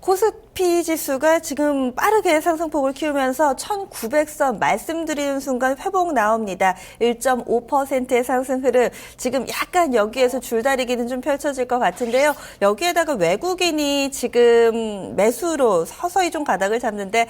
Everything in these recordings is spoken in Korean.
코스피 지수가 지금 빠르게 상승폭을 키우면서 1900선 말씀드리는 순간 회복 나옵니다. 1.5%의 상승 흐름. 지금 약간 여기에서 줄다리기는 좀 펼쳐질 것 같은데요. 여기에다가 외국인이 지금 매수로 서서히 좀 가닥을 잡는데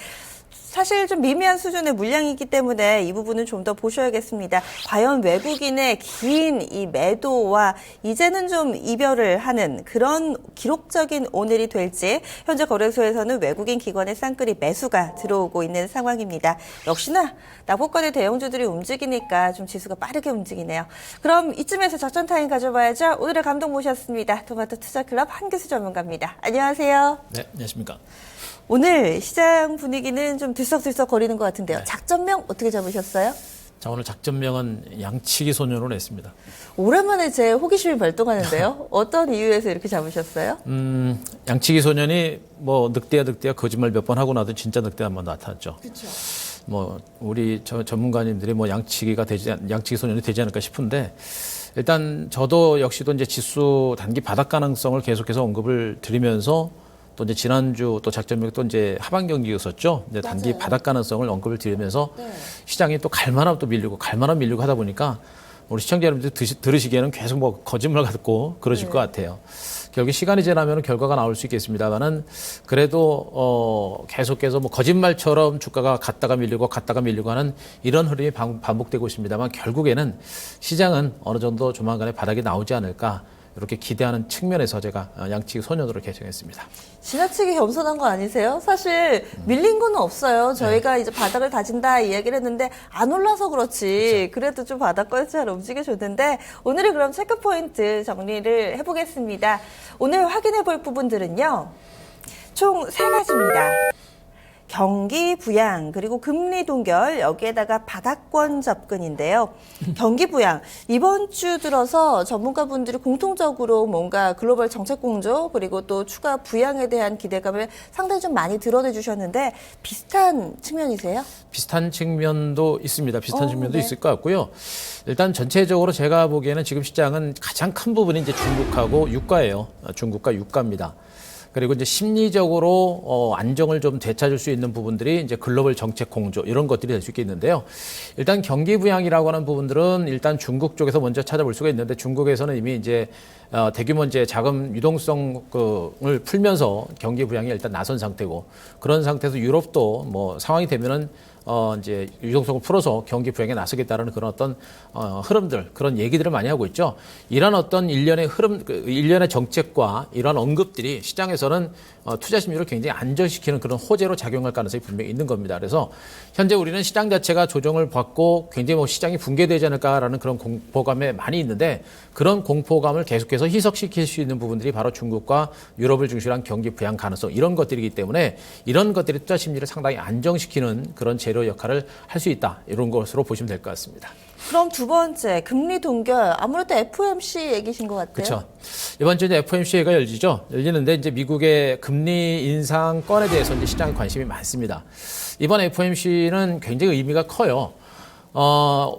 사실 좀 미미한 수준의 물량이기 때문에 이 부분은 좀 더 보셔야겠습니다. 과연 외국인의 긴 이 매도와 이제는 좀 이별을 하는 그런 기록적인 오늘이 될지 현재 거래소에서는 외국인 기관의 쌍끌이 매수가 들어오고 있는 상황입니다. 역시나 낙폭권의 대형주들이 움직이니까 좀 지수가 빠르게 움직이네요. 그럼 이쯤에서 작전 타임 가져봐야죠. 오늘의 감독 모셨습니다. 토마토 투자클럽 한교수 전문가입니다. 안녕하세요. 네, 안녕하십니까. 오늘 시장 분위기는 좀 들썩들썩 거리는 것 같은데요. 네. 작전명 어떻게 잡으셨어요? 자, 오늘 작전명은 양치기 소년으로 냈습니다. 오랜만에 제 호기심이 발동하는데요. 어떤 이유에서 이렇게 잡으셨어요? 양치기 소년이 뭐 늑대야 거짓말 몇 번 하고 나도 진짜 늑대 한 번 나타났죠. 그렇죠. 뭐 우리 전문가님들이 뭐 양치기 소년이 되지 않을까 싶은데 일단 저도 역시도 이제 지수 단기 바닥 가능성을 계속해서 언급을 드리면서 또 이제 지난주 또 작전명 또 이제 하반 경기였었죠. 이제 단기 맞아요. 바닥 가능성을 언급을 드리면서 네. 시장이 또 갈만하면 또 밀리고 하다 보니까 우리 시청자 여러분들 들으시기에는 계속 뭐 거짓말 같고 그러실 것 같아요. 결국 시간이 지나면 결과가 나올 수 있겠습니다만은 그래도 계속해서 뭐 거짓말처럼 주가가 갔다가 밀리고 하는 이런 흐름이 반복되고 있습니다만 결국에는 시장은 어느 정도 조만간에 바닥이 나오지 않을까 이렇게 기대하는 측면에서 제가 양치기 소년으로 개정했습니다. 지나치게 겸손한 거 아니세요? 사실 밀린 건 없어요. 저희가 이제 바닥을 다진다 이야기를 했는데 안 올라서 그렇지. 그렇죠. 그래도 좀 바닥권을 잘 움직여줬는데 오늘은 그럼 체크 포인트 정리를 해보겠습니다. 오늘 확인해 볼 부분들은요. 총 3가지입니다. 경기 부양 그리고 금리 동결 여기에다가 바닥권 접근인데요. 경기 부양 이번 주 들어서 전문가분들이 공통적으로 뭔가 글로벌 정책 공조 그리고 또 추가 부양에 대한 기대감을 상당히 좀 많이 드러내 주셨는데 비슷한 측면이세요? 비슷한 측면도 있습니다. 비슷한 측면도 네. 있을 것 같고요. 일단 전체적으로 제가 보기에는 지금 시장은 가장 큰 부분이 이제 중국하고 유가예요. 중국과 유가입니다. 그리고 이제 심리적으로 안정을 좀 되찾을 수 있는 부분들이 이제 글로벌 정책 공조 이런 것들이 될 수 있겠는데요. 일단 경기 부양이라고 하는 부분들은 일단 중국 쪽에서 먼저 찾아볼 수가 있는데 중국에서는 이미 이제 대규모 이제 자금 유동성을 풀면서 경기 부양에 일단 나선 상태고 그런 상태에서 유럽도 뭐 상황이 되면은 이제 유동성을 풀어서 경기 부양에 나서겠다라는 그런 어떤 흐름들, 그런 얘기들을 많이 하고 있죠. 이런 어떤 일련의 흐름, 일련의 정책과 이러한 언급들이 시장에서는 투자 심리를 굉장히 안정시키는 그런 호재로 작용할 가능성이 분명히 있는 겁니다. 그래서 현재 우리는 시장 자체가 조정을 받고 굉장히 뭐 시장이 붕괴되지 않을까라는 그런 공포감에 많이 있는데 그런 공포감을 계속해서 희석시킬 수 있는 부분들이 바로 중국과 유럽을 중심으로 한 경기 부양 가능성 이런 것들이기 때문에 이런 것들이 투자 심리를 상당히 안정시키는 그런 재료 역할을 할 수 있다. 이런 것으로 보시면 될 것 같습니다. 그럼 두 번째 금리 동결 아무래도 FOMC 얘기신 것 같아요. 그렇죠. 이번 주에 FOMC가 열리는데 이제 미국의 금리 인상 건에 대해서 이제 시장에 관심이 많습니다. 이번 FOMC는 굉장히 의미가 커요.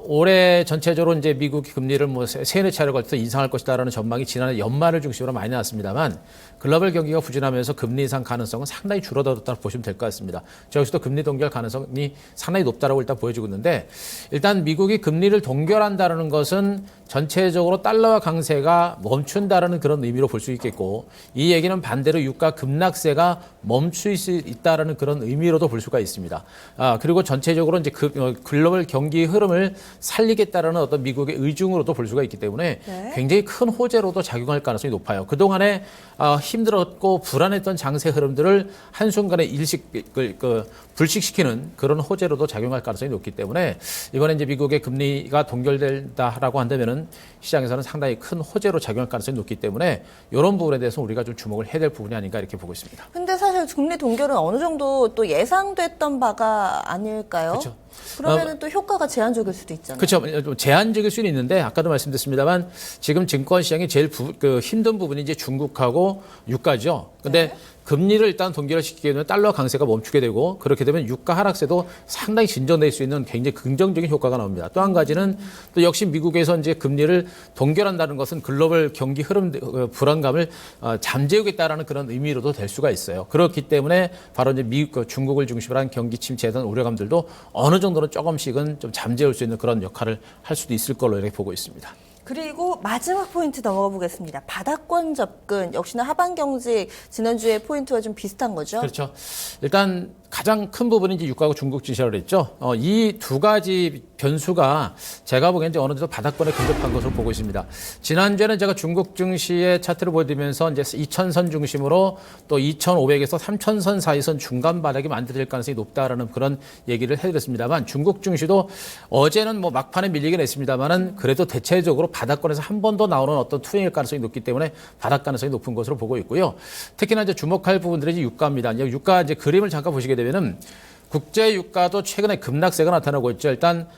올해 전체적으로 이제 미국 금리를 뭐 세네 차례 걸쳐서 인상할 것이다라는 전망이 지난해 연말을 중심으로 많이 나왔습니다만 글로벌 경기가 부진하면서 금리 인상 가능성은 상당히 줄어들었다고 보시면 될 것 같습니다. 여기서도 금리 동결 가능성이 상당히 높다라고 일단 보여지고 있는데 일단 미국이 금리를 동결한다는 것은 전체적으로 달러화 강세가 멈춘다라는 그런 의미로 볼 수 있겠고 이 얘기는 반대로 유가 급락세가 멈출 수 있다라는 그런 의미로도 볼 수가 있습니다. 그리고 전체적으로 이제 글로벌 경기 흐름을 살리겠다라는 어떤 미국의 의중으로도 볼 수가 있기 때문에 네. 굉장히 큰 호재로도 작용할 가능성이 높아요. 그동안에 힘들었고 불안했던 장세 흐름들을 한순간에 불식시키는 그런 호재로도 작용할 가능성이 높기 때문에 이번에 이제 미국의 금리가 동결된다라고 한다면은 시장에서는 상당히 큰 호재로 작용할 가능성이 높기 때문에 이런 부분에 대해서 우리가 좀 주목을 해야 될 부분이 아닌가 이렇게 보고 있습니다. 근데 사실 금리 동결은 어느 정도 또 예상됐던 바가 아닐까요? 그렇죠. 그러면은 또 효과가 제한적일 수도 있잖아요. 그렇죠. 제한적일 수는 있는데 아까도 말씀드렸습니다만 지금 증권 시장이 제일 힘든 부분이 이제 중국하고 유가죠. 근데 금리를 일단 동결시키게 되면 달러 강세가 멈추게 되고 그렇게 되면 유가 하락세도 상당히 진전될 수 있는 굉장히 긍정적인 효과가 나옵니다. 또 한 가지는 또 역시 미국에서 이제 금리를 동결한다는 것은 글로벌 경기 흐름 불안감을 잠재우겠다라는 그런 의미로도 될 수가 있어요. 그렇기 때문에 바로 이제 미국, 중국을 중심으로 한 경기 침체에 대한 우려감들도 어느 정도는 조금씩은 좀 잠재울 수 있는 그런 역할을 할 수도 있을 걸로 이렇게 보고 있습니다. 그리고 마지막 포인트 넘어가 보겠습니다. 바닥권 접근, 역시나 하반 경제 지난주에 포인트와 좀 비슷한 거죠? 그렇죠. 일단 가장 큰 부분이 이제 유가하고 중국 증시라고 그랬죠. 이 두 가지 변수가 제가 보기엔 이제 어느 정도 바닥권에 근접한 것으로 보고 있습니다. 지난주에는 제가 중국 증시의 차트를 보여드리면서 이제 2000선 중심으로 또 2500에서 3000선 사이선 중간 바닥이 만들어질 가능성이 높다라는 그런 얘기를 해드렸습니다만 중국 증시도 어제는 뭐 막판에 밀리긴 했습니다만은 그래도 대체적으로 바닥권에서 한 번 더 나오는 어떤 투행일 가능성이 높기 때문에 바닥 가능성이 높은 것으로 보고 있고요. 특히나 이제 주목할 부분들이 이제 유가입니다. 유가 이제 그림을 잠깐 보시게 되면은 국제 유가도 최근에 급락세가 나타나고 있죠. 일단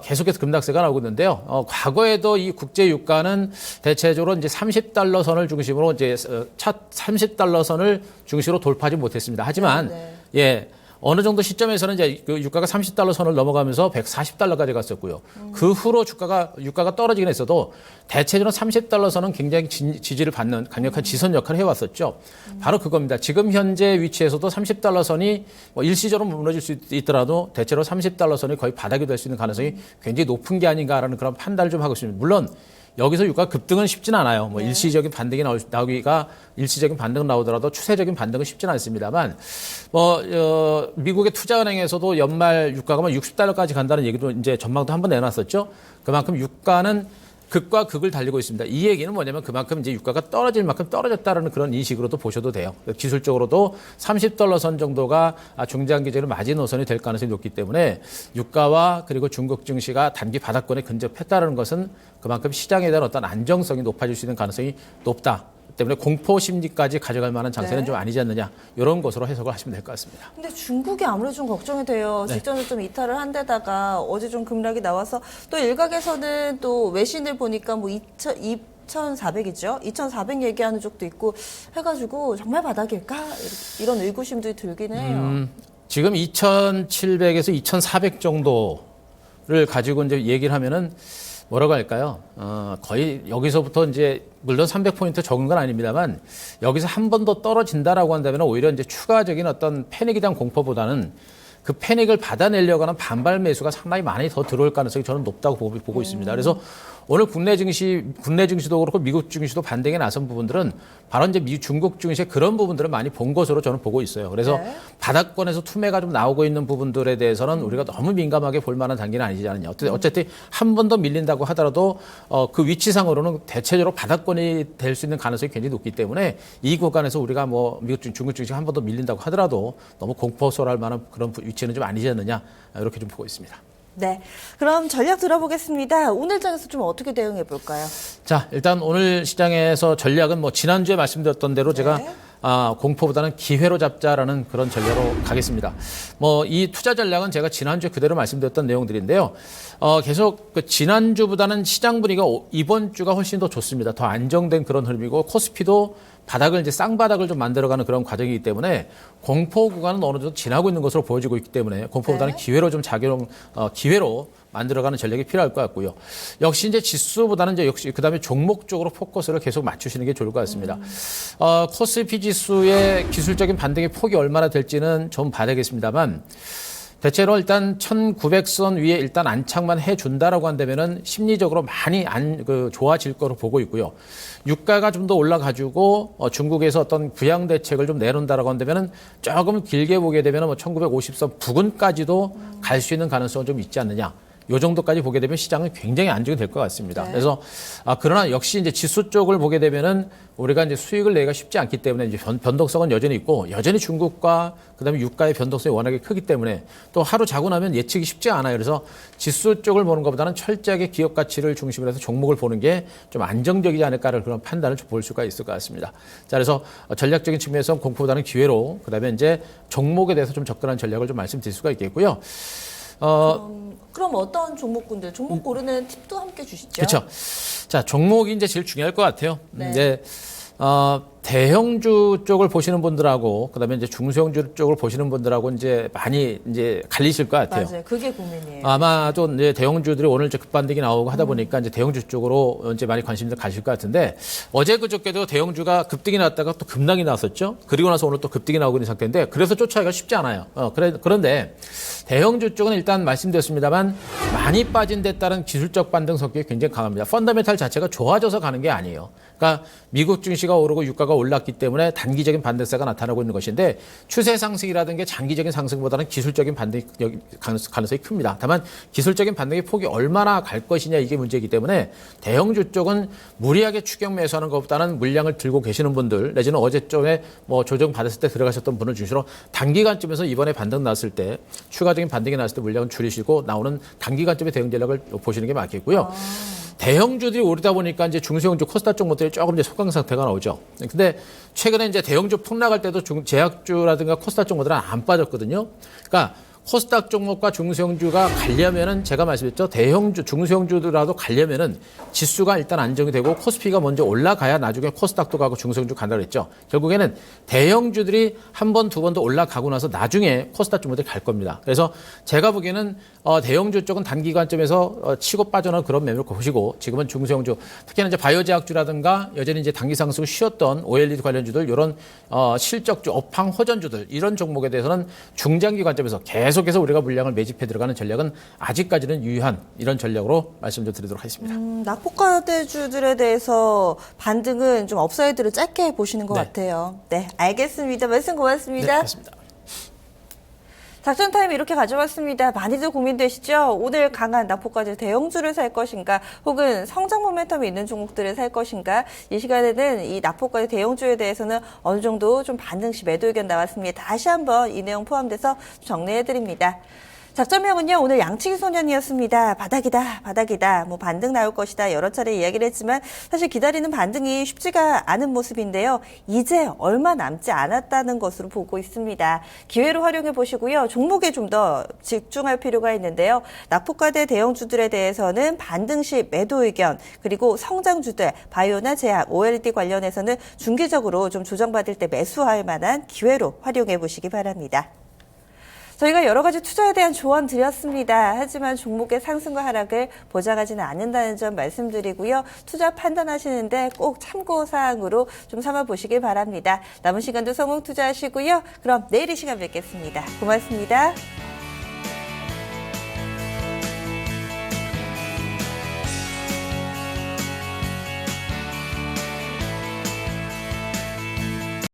계속해서 급락세가 나오고 있는데요. 과거에도 이 국제 유가는 대체적으로 이제 30달러 선을 중심으로 이제 차 30달러 선을 중심으로 돌파하지 못했습니다. 하지만 예. 어느 정도 시점에서는 이제 그 유가가 30달러 선을 넘어가면서 140달러까지 갔었고요. 그 후로 유가가 떨어지긴 했어도 대체적으로 30달러 선은 굉장히 지지를 받는 강력한 지선 역할을 해왔었죠. 바로 그겁니다. 지금 현재 위치에서도 30달러 선이 뭐 일시적으로 무너질 수 있더라도 대체로 30달러 선이 거의 바닥이 될 수 있는 가능성이 굉장히 높은 게 아닌가라는 그런 판단을 좀 하고 있습니다. 물론 여기서 유가 급등은 쉽지는 않아요. 뭐 일시적인 반등이 나오기가 일시적인 반등은 나오더라도 추세적인 반등은 쉽지는 않습니다만 미국의 투자은행에서도 연말 유가가 60달러까지 간다는 얘기도 이제 전망도 한번 내놨었죠. 그만큼 유가는 극과 극을 달리고 있습니다. 이 얘기는 뭐냐면 그만큼 이제 유가가 떨어질 만큼 떨어졌다라는 그런 인식으로도 보셔도 돼요. 기술적으로도 30달러 선 정도가 중장기적으로 마진 노선이 될 가능성이 높기 때문에 유가와 그리고 중국 증시가 단기 바닥권에 근접했다는 것은 그만큼 시장에 대한 어떤 안정성이 높아질 수 있는 가능성이 높다. 때문에 공포 심리까지 가져갈 만한 장세는 좀 아니지 않느냐 이런 것으로 해석을 하시면 될 것 같습니다. 근데 중국이 아무래도 좀 걱정이 돼요. 직전에 좀 이탈을 한 데다가 어제 좀 급락이 나와서 또 일각에서는 또 외신을 보니까 뭐 2,400이죠. 2,400 얘기하는 쪽도 있고 해가지고 정말 바닥일까? 이런 의구심도 들긴 해요. 지금 2,700에서 2,400 정도를 가지고 이제 얘기를 하면은 뭐라고 할까요? 거의 여기서부터 이제 물론 300포인트 적은 건 아닙니다만 여기서 한 번 더 떨어진다라고 한다면 오히려 이제 추가적인 어떤 패닉에 대한 공포보다는 그 패닉을 받아내려고 하는 반발 매수가 상당히 많이 더 들어올 가능성이 저는 높다고 보고 있습니다. 그래서 오늘 국내 증시도 그렇고 미국 증시도 반등에 나선 부분들은 바로 이제 중국 증시의 그런 부분들을 많이 본 것으로 저는 보고 있어요. 그래서 바닥권에서 투매가 좀 나오고 있는 부분들에 대해서는 우리가 너무 민감하게 볼 만한 단계는 아니지 않느냐. 어쨌든 한 번 더 밀린다고 하더라도 그 위치상으로는 대체적으로 바닥권이 될 수 있는 가능성이 굉장히 높기 때문에 이 구간에서 우리가 뭐 미국 증시, 중국 증시 한 번 더 밀린다고 하더라도 너무 공포소랄 만한 그런 위치는 좀 아니지 않느냐. 이렇게 좀 보고 있습니다. 네. 그럼 전략 들어보겠습니다. 오늘 장에서 좀 어떻게 대응해 볼까요? 자, 일단 오늘 시장에서 전략은 뭐 지난주에 말씀드렸던 대로 제가 공포보다는 기회로 잡자라는 그런 전략으로 가겠습니다. 뭐 이 투자 전략은 제가 지난주에 그대로 말씀드렸던 내용들인데요. 계속 그 지난주보다는 시장 분위기가 이번 주가 훨씬 더 좋습니다. 더 안정된 그런 흐름이고 코스피도 바닥을 이제 쌍바닥을 좀 만들어가는 그런 과정이기 때문에 공포 구간은 어느 정도 지나고 있는 것으로 보여지고 있기 때문에 공포보다는 기회로 좀 기회로 만들어가는 전략이 필요할 것 같고요. 역시 이제 지수보다는 이제 역시 그다음에 종목 쪽으로 포커스를 계속 맞추시는 게 좋을 것 같습니다. 코스피 지수의 기술적인 반등의 폭이 얼마나 될지는 좀 봐야겠습니다만 대체로 일단 1900선 위에 일단 안착만 해준다라고 한다면은 심리적으로 많이 좋아질 거로 보고 있고요. 유가가 좀 더 올라가지고 중국에서 어떤 부양 대책을 좀 내놓는다라고 한다면은 조금 길게 보게 되면은 뭐 1950선 부근까지도 갈 수 있는 가능성은 좀 있지 않느냐. 요 정도까지 보게 되면 시장은 굉장히 안정이 될 것 같습니다. 그래서 그러나 역시 이제 지수 쪽을 보게 되면은 우리가 이제 수익을 내기가 쉽지 않기 때문에 이제 변동성은 여전히 있고 여전히 중국과 그다음에 유가의 변동성이 워낙에 크기 때문에 또 하루 자고 나면 예측이 쉽지 않아요. 그래서 지수 쪽을 보는 것보다는 철저하게 기업 가치를 중심으로 해서 종목을 보는 게 좀 안정적이지 않을까라는 그런 판단을 좀 볼 수가 있을 것 같습니다. 자, 그래서 전략적인 측면에서 공포보다는 기회로 그다음에 이제 종목에 대해서 좀 접근한 전략을 좀 말씀드릴 수가 있겠고요. 그럼 어떤 종목군들, 종목 고르는 팁도 함께 주시죠. 그렇죠. 자, 종목이 이제 제일 중요할 것 같아요. 이제 대형주 쪽을 보시는 분들하고 그다음에 이제 중소형주 쪽을 보시는 분들하고 이제 많이 이제 갈리실 것 같아요. 맞아요. 그게 고민이에요. 아마 또 이제 대형주들이 오늘 이제 급반등이 나오고 하다 보니까 이제 대형주 쪽으로 이제 많이 관심들 가실 것 같은데 어제 그저께도 대형주가 급등이 났다가 또 급락이 났었죠. 그리고 나서 오늘 또 급등이 나오고 있는 상태인데 그래서 쫓아가기가 쉽지 않아요. 그런데 대형주 쪽은 일단 말씀드렸습니다만 많이 빠진 데 따른 기술적 반등 성격이 굉장히 강합니다. 펀더멘탈 자체가 좋아져서 가는 게 아니에요. 그러니까 미국 증시가 오르고 유가가 올랐기 때문에 단기적인 반등세가 나타나고 있는 것인데 추세 상승이라든가 장기적인 상승보다는 기술적인 반등 가능성이 큽니다. 다만 기술적인 반등의 폭이 얼마나 갈 것이냐 이게 문제이기 때문에 대형주 쪽은 무리하게 추격 매수하는 것보다는 물량을 들고 계시는 분들 내지는 어제쯤에 뭐 조정 받았을 때 들어가셨던 분을 중심으로 단기간쯤에서 이번에 반등 났을 때 추가적인 반등이 났을 때 물량을 줄이시고 나오는 단기간쯤의 대응 전략을 보시는 게 맞겠고요. 대형주들이 오르다 보니까 이제 중소형주 코스닥 쪽 모델이 조금 이제 소강 상태가 나오죠. 근데 최근에 이제 대형주 폭락할 때도 제약주라든가 코스닥 쪽 모델은 안 빠졌거든요. 그러니까 코스닥 종목과 중소형주가 가려면은 제가 말씀드렸죠. 대형주, 중소형주들라도 가려면은 지수가 일단 안정이 되고 코스피가 먼저 올라가야 나중에 코스닥도 가고 중소형주 간다고 그랬죠. 결국에는 대형주들이 한 번, 두 번 더 올라가고 나서 나중에 코스닥 종목들이 갈 겁니다. 그래서 제가 보기에는 대형주 쪽은 단기간쯤에서 치고 빠져나오는 그런 매매를 보시고 지금은 중소형주, 특히나 이제 바이오제약주라든가 여전히 이제 단기 상승을 쉬었던 OLED 관련주들 이런 실적주, 업황 호전주들 이런 종목에 대해서는 중장기 관점에서 계속해서 우리가 물량을 매집해 들어가는 전략은 아직까지는 유효한 이런 전략으로 말씀 좀 드리도록 하겠습니다. 낙폭과대주들에 대해서 반등은 좀 업사이드를 짧게 보시는 것 네. 같아요. 네, 알겠습니다. 말씀 고맙습니다. 네, 맞습니다. 작전 타임 이렇게 가져왔습니다. 많이들 고민되시죠? 오늘 강한 낙폭과대 대형주를 살 것인가 혹은 성장 모멘텀이 있는 종목들을 살 것인가 이 시간에는 이 낙폭과대 대형주에 대해서는 어느 정도 좀 반등 시 매도 의견 나왔습니다. 다시 한번 이 내용 포함돼서 정리해드립니다. 작전명은요, 오늘 양치기 소년이었습니다. 바닥이다. 뭐 반등 나올 것이다. 여러 차례 이야기를 했지만 사실 기다리는 반등이 쉽지가 않은 모습인데요. 이제 얼마 남지 않았다는 것으로 보고 있습니다. 기회로 활용해 보시고요. 종목에 좀 더 집중할 필요가 있는데요. 낙폭과대 대형주들에 대해서는 반등 시 매도 의견, 그리고 성장주들, 바이오나 제약, OLED 관련해서는 중기적으로 좀 조정받을 때 매수할 만한 기회로 활용해 보시기 바랍니다. 저희가 여러 가지 투자에 대한 조언 드렸습니다. 하지만 종목의 상승과 하락을 보장하지는 않는다는 점 말씀드리고요. 투자 판단하시는데 꼭 참고사항으로 좀 삼아보시길 바랍니다. 남은 시간도 성공 투자하시고요. 그럼 내일 이 시간 뵙겠습니다. 고맙습니다.